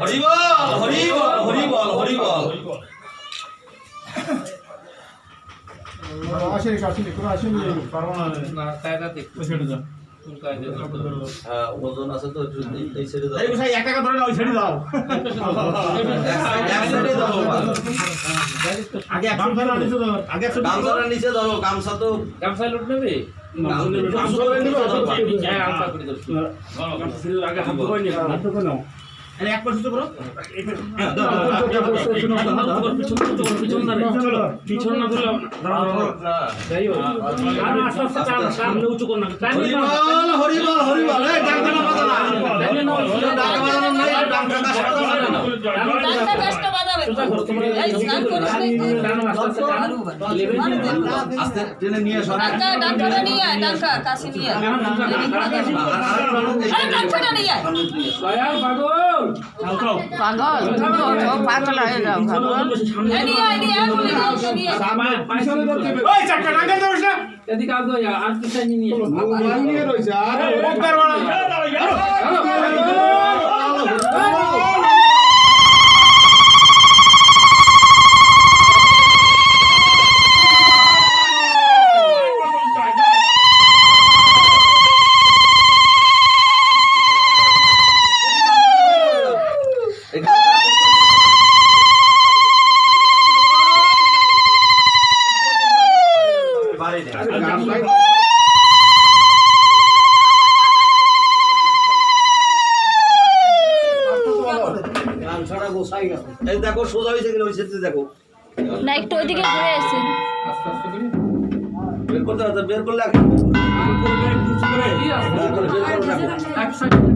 হরি বল হরি বল হরি বল হরি বল আসেনি কাছেনি কোনো আসেনি পারবো না কায়দা দেখ ছেড়ে দাও হ্যাঁ ওজন আছে তো এই সাইডে দাও এই ভাই 1 টাকা ধরে নাও ছেড়ে দাও এক সাইডে দাও আগে 100 ধরে নিচে দাও আগে 100 গামছাটা নিচে ধরো গামছা তো গামছা লুট নেবে গামছা করে নিবে হ্যাঁ আমটা করে দাও গামছা ছেড়ে আগে হাত ধরে নিও হাত ধরে নাও আরে এক পাশে তো করো পিছন না ধরলে যাই হোক আর আস্তে আস্তে সামনে উঁচু কর না হরি বল হরি বল হরি বল এই ডাঙ্গা না বাজা না ডাঙ্গা বাজানো নাই ডাঙ্গা কাশটা বাজা না ডাক্তার কাজটা বাজাবে এই স্নান করিস না আস্তে টেনে নিয়ে সর ডাক্তারটা নিয়ে আয় ডাক্তার কাছে নিয়ে আয় আরে ডাক্তারটা নিয়ে আয় দয়াল পাগল পাগল পাগল হয়ে যাও এই নিয়ে আয় নিয়ে আয় বলে নিয়ে পিছনে ধরতে হবে ওই চাকা ডাঙ্গা ধরিস না এদিকে আগ দয়া আর পিছনে নিয়ে নিয়ে রইছে আরে ওকার বাড়া এই দেখো সোজা হয়েছে কিনা ওই সেটে দেখো না একটু ওইদিকে ঘুরে আসেন বের করতে হবে বের করলে আগে করবে কিছু করে বের করে রাখো